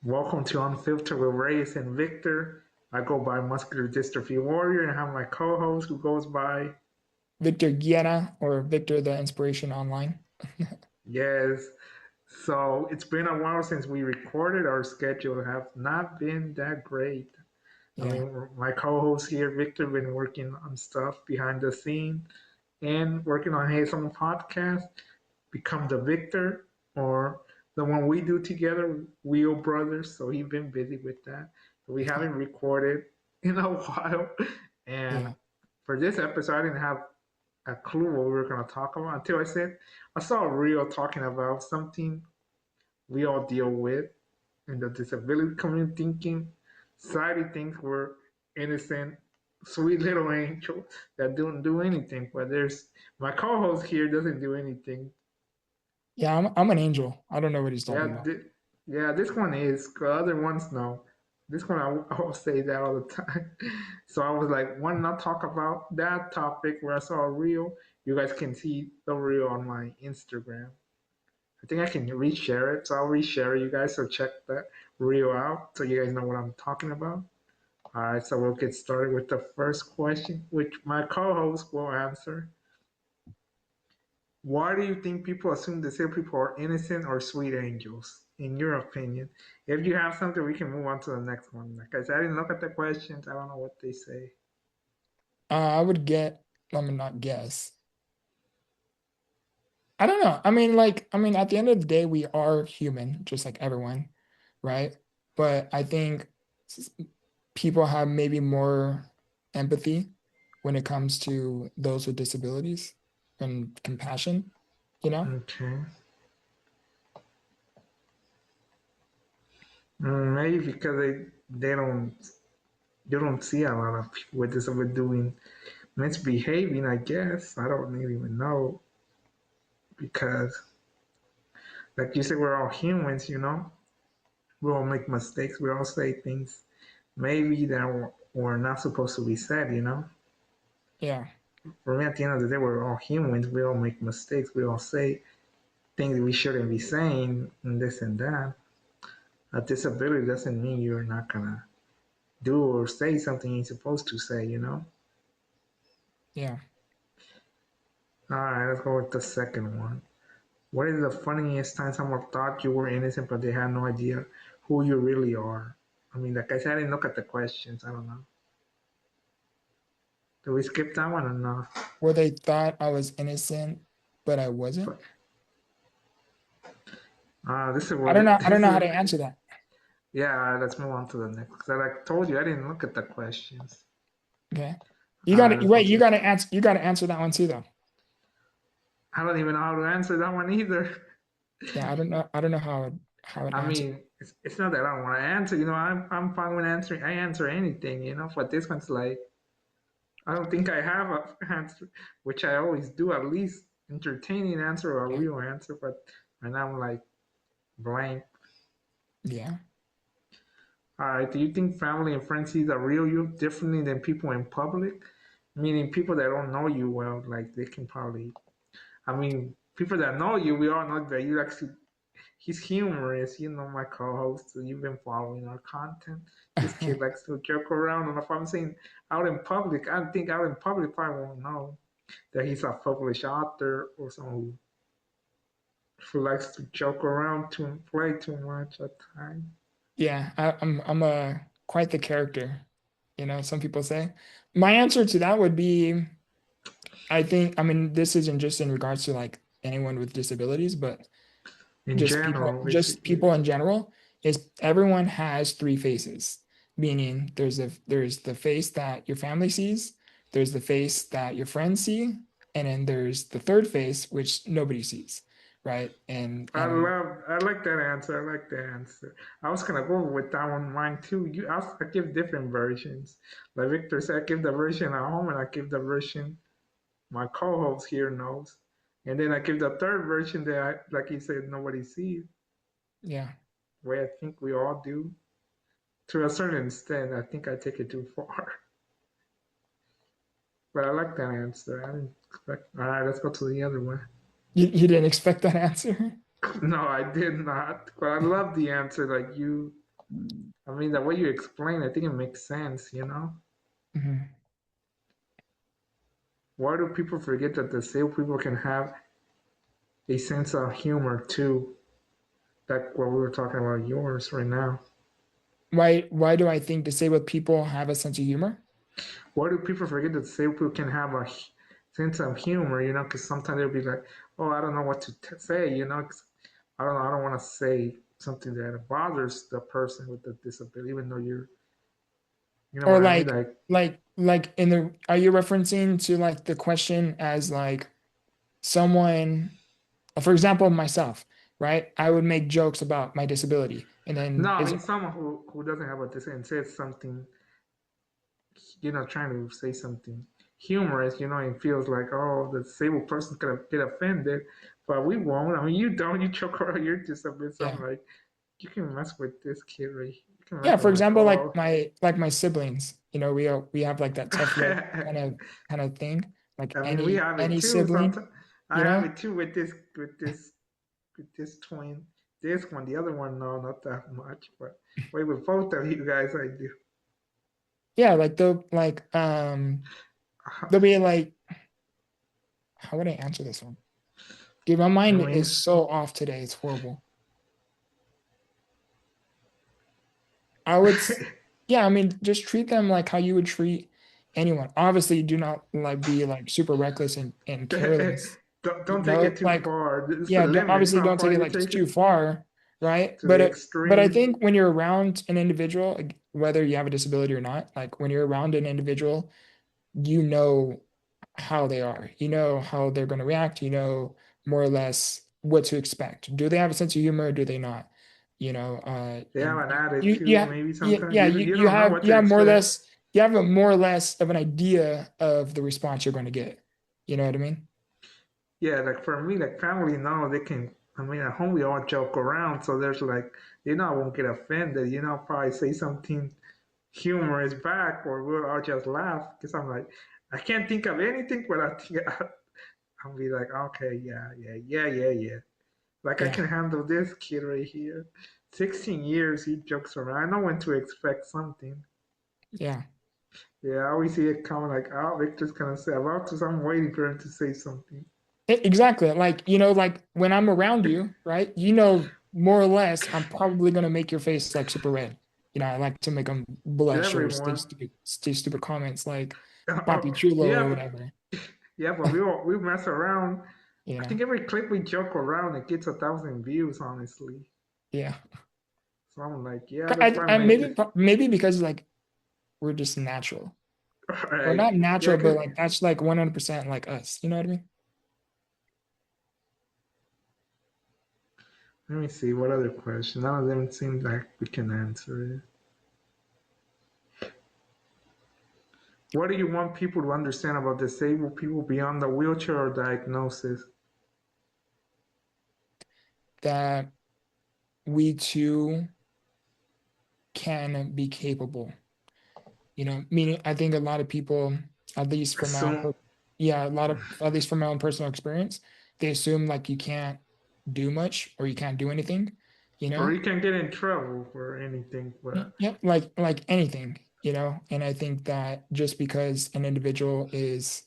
Welcome to Unfiltered with Reyes and Victor. I go by Muscular Dystrophy Warrior and I have my co-host who goes by Victor Guerra or Victor the Inspiration Online. Yes. So it's been a while since we recorded. Our schedule have not been that great. I Yeah. mean, my co-host here, Victor, been working on stuff behind the scene and working on his own podcast, Become the Victor, or the one we do together, Wheel Brothers. So he's been busy with that. So we haven't recorded in a while. And Yeah. for this episode, I didn't have a clue what we were going to talk about until I saw a reel talking about something we all deal with in the disability community, thinking society thinks we're innocent, sweet little angels that don't do anything. But there's my co-host here doesn't do anything. Yeah, I'm an angel. I don't know what he's talking Yeah, about. yeah, this one is. The other ones no. This one I will say that all the time. So I was like, why not talk about that topic where I saw a reel? You guys can see the reel on my Instagram. I think I can reshare it, so I'll reshare it, you guys. So check that reel out, so you guys know what I'm talking about. All right, so we'll get started with the first question, which my co-host will answer. Why do you think people assume disabled people are innocent or sweet angels, in your opinion? If you have something, we can move on to the next one. Like I said, I didn't look at the questions. I don't know what they say. I would get, let me not guess. I don't know. I mean, at the end of the day, we are human, just like everyone, right? But I think s- people have maybe more empathy when it comes to those with disabilities and compassion, you know? Okay. Maybe because they don't see a lot of people with disability doing misbehaving. I guess I don't even know because, like you said, we're all humans. We all make mistakes. We all say things maybe that were not supposed to be said. Yeah. For me, at the end of the day, we're all humans. We all make mistakes. We all say things we shouldn't be saying, and this and that. A disability doesn't mean you're not gonna do or say something you're supposed to say. Yeah. All right, let's go with the second one. What is the funniest time someone thought you were innocent, but they had no idea who you really are? I mean, like I said, I didn't look at the questions. I don't know. Did we skip that one or not? Where they thought I was innocent, but I wasn't. This is I what don't know. it, I this don't know how is. to answer that. Yeah, let's move on to the next. Because I like told you, I didn't look at the questions. Okay. You All got right, to let's go wait. to. You got to answer that one too, though. I don't even know how to answer that one either. Yeah, I don't know. I don't know how it I answer. mean, it's not that I don't want to answer. I'm fine with answering. I answer anything. But this one's like I don't think I have a answer, which I always do. At least entertaining answer or a Yeah. real answer. But right now I'm like blank. Yeah. All right. Do you think family and friends see the real you differently than people in public? Meaning people that don't know you well, like they can probably. I mean, people that know you, we all know that you actually he's humorous, my co-host. So you've been following our content. This kid likes to joke around, and if I'm saying out in public, I think out in public probably won't know that he's a published author or someone who likes to joke around to play too much at times. Yeah. I'm a quite the character. Some people say. My answer to that would be, I think. I mean, this isn't just in regards to like anyone with disabilities, but In general, just basically. people in general. Is everyone has three faces, meaning there's the face that your family sees, there's the face that your friends see, and then there's the third face which nobody sees, right? I like that answer. I like that answer. I was gonna go with that one, mine too. I give different versions. Like Victor said, I give the version at home, and I give the version my co-host here knows. And then I give the third version that, like he said, nobody sees. Yeah. The way I think we all do. To a certain extent, I think I take it too far. But I like that answer. I didn't expect. All right, let's go to the other one. You didn't expect that answer? No, I did not. But I love the answer. Like you. I mean, the way you explain, I think it makes sense. Mhm. Why do people forget that disabled people can have a sense of humor too? Like what we were talking about yours right now. Why do I think disabled people have a sense of humor? Why do people forget that disabled people can have a sense of humor? Because sometimes they'll be like, "Oh, I don't know what to say," 'cause I don't know, I don't want to say something that bothers the person with the disability, even though you know Or what I mean? Like, like in the are you referencing to like the question as like someone, for example, myself, right? I would make jokes about my disability, and no, then I is mean someone who doesn't have a disability and says something, trying to say something humorous, and feels like, oh, the disabled person's gonna get offended, but we won't. I mean, you don't. You choke around your disability. So yeah. I'm like, you can mess with this kid, right? You can Yeah, mess with for like, example, oh. like my siblings, we have like that tough love kind of thing. Like I mean, we have it any too. sibling, Sometimes I you have know? it too with this twin. This one, the other one, no, not that much. But wait, with both of you guys, I do. Yeah, like they'll be like, how would I answer this one? Dude, my I mind is mean, so off today. It's horrible. I would, yeah, I mean, just treat them like how you would treat anyone. Obviously, do not like be like super reckless and careless. don't take it too Like, far. It's the yeah, limits. obviously How don't take far it you like take too it far, right? to the But I extreme. think when you're around an individual, like, whether you have a disability or not, like when you're around an individual, you know how they are. You know how they're going to react. You know more or less what to expect. Do they have a sense of humor or do they not? They have And an you you attitude. have Maybe yeah, sometimes yeah you don't know what you to have more or expect. less you have a more or less of an idea of the response you're going to get. You know what I mean? Yeah, like for me, like family now, they can. I mean, at home we all joke around, so there's like, I won't get offended. Probably say something humorous back, or we'll all just laugh because I'm like, I can't think of anything, but I think I'll be like, okay, yeah, yeah, yeah, yeah, yeah. Like I Yeah, can handle this kid right here. 16 years, he jokes around. I know when to expect something. yeah. Yeah, I always see it coming like, oh, Victor's gonna say about to. I'm waiting for him to say something. Exactly. Like, like when I'm around you, right? More or less, I'm probably gonna make your face like super red. I like to make them blush or Everyone. say stupid comments like "papi chulo" Yeah, or whatever. yeah, but we mess around. You I know? think every clip we joke around, it gets 1,000 views, honestly. Yeah. So I'm like, yeah, that's why I made Maybe it. because like we're just natural, or Right. not Yeah, natural, but cause like that's like 100% like us. You know what I mean? let me see what other question. None of them seem like we can answer it. What do you want people to understand about disabled people beyond the wheelchair or diagnosis? That we too can be capable. Meaning I think a lot of people, at least from my own, Assume, yeah, a lot of, at least from my own personal experience, they assume like you can't do much or you can't do anything, you or know? you can get in trouble for anything. But Yep, like anything, And I think that just because an individual is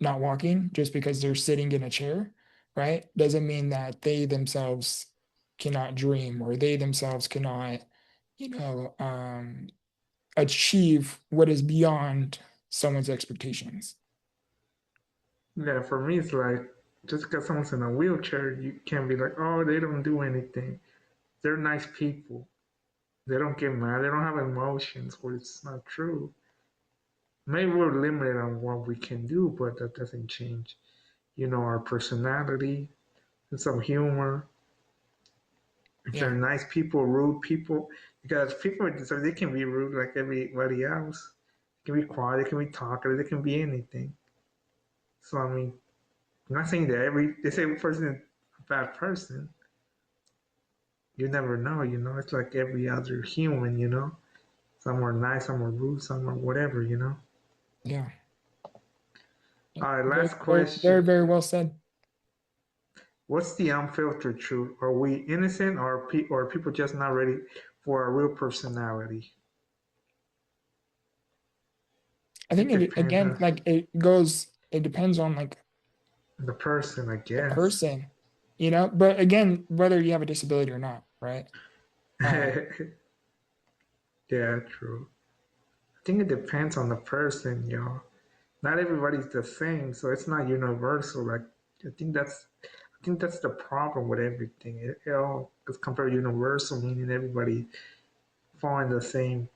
not walking, just because they're sitting in a chair, right, doesn't mean that they themselves cannot dream or they themselves cannot, you know, um, achieve what is beyond someone's expectations. yeah, for me, it's like just because someone's in a wheelchair, you can't be like, oh, they don't do anything. They're nice people. They don't get mad. They don't have emotions. Well, it's not true. Maybe we're limited on what we can do, but that doesn't change, our personality and some humor. If they're Yeah, nice people, rude people, because people with disabilities, they can be rude like everybody else. They can be quiet, they can be talkative, they can be anything. So I mean, I'm not saying that they say every person is a bad person. You never know, It's like every other human. Some are nice, some are rude, some are whatever. yeah, yeah. All right, Very, last very, very, question. very well said. What's the unfiltered truth? Are we innocent or are people just not ready for a real personality? I I think think it it depends again, on like it goes, it depends on like the person, I the guess. person, you know. But again, whether you have a disability or not, right? Uh, Yeah, true. I think it depends on the person, y'all. Not everybody's the same, so it's not universal. Like I think that's the problem with everything. It all is compared universal, meaning everybody fall in the same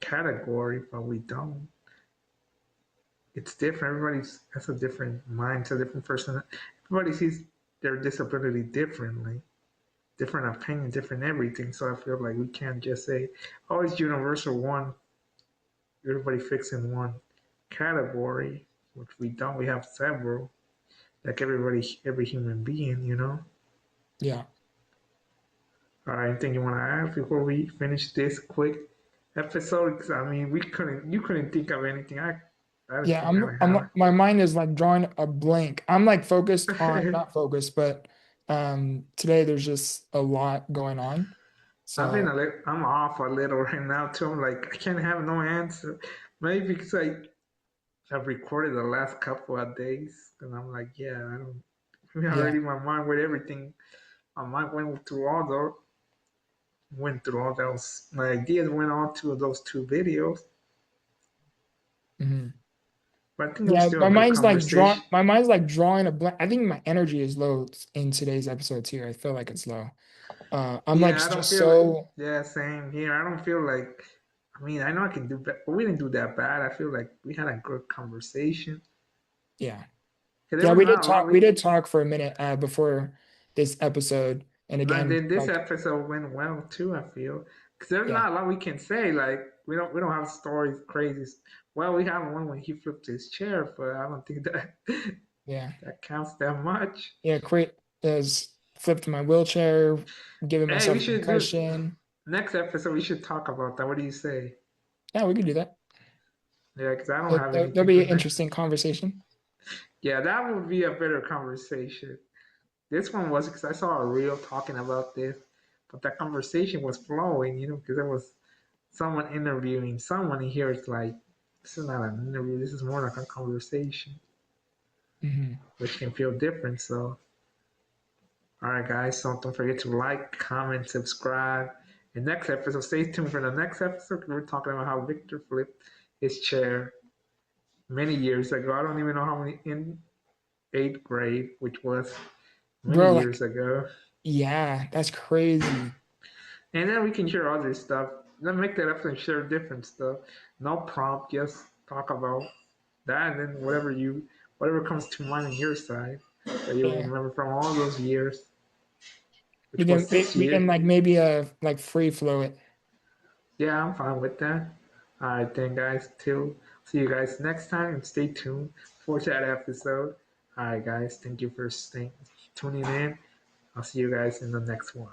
category, but we don't. It's different. Everybody has a different mind, a different person. Everybody sees their disability differently, different opinion, different everything. So I feel like we can't just say, "Oh, it's universal one." Everybody fits in one category, which we don't. We have several, like everybody, every human being, you know. yeah, All right, anything you want to add before we finish this quick episode? 'Cause, I mean, you couldn't think of anything. I didn't yeah. think I My mind is like drawing a blank. I'm like focused on, have. not focused, but today there's just a lot going on. I've been So a little, I'm off a little right now too. I'm like, I can't have no answer. Maybe because I've recorded the last couple of days, and I'm like, yeah, I don't. yeah. Already my mind with everything. My mind went through all those. My ideas went on to those two videos. Mhm. But I think it was Yeah, still a good conversation. my mind's like drawing a blank. I think my energy is low in today's episode too. I feel like it's low. I'm like Yeah, I don't just feel like. so, Yeah, same here. I don't feel like. I mean, I know I can do better, but we didn't do that bad. I feel like we had a good conversation. yeah. 'Cause there Yeah, was not a lot we did talk for a minute before this episode. And and again, then this like, episode went well too. I feel because there's yeah, not a lot we can say. Like we don't have stories crazy. Well, we have one when he flipped his chair, but I don't think that yeah. that counts that much. Yeah, create has flipped my wheelchair, giving Hey, we myself a should do concussion. next episode. We should talk about that. What do you say? Yeah, we could do that. Yeah, because I don't have There'll anything be for an next. interesting conversation. Yeah, that would be a better conversation. This one was because I saw a reel talking about this, but that conversation was flowing, because there was someone interviewing someone, and here it's like, this is not an interview, this is more like a conversation, Hmm. which can feel different. So, all right, guys, so don't forget to like, comment, subscribe. And next episode, stay tuned for the next episode. We're talking about how Victor flipped his chair many years ago. I don't even know how many, in eighth grade, which was many Bro, years like, ago. yeah, that's crazy. And then we can share other stuff. Then make that up and share different stuff. No prompt, just talk about that, and then whatever comes to mind on your side that you Yeah. remember from all those years, which was 6 years. We can like maybe like free flow it. Yeah, I'm fine with that. All right, then, guys. Till see you guys next time, and stay tuned for that episode. All right, guys. Thank you for tuning in. I'll see you guys in the next one.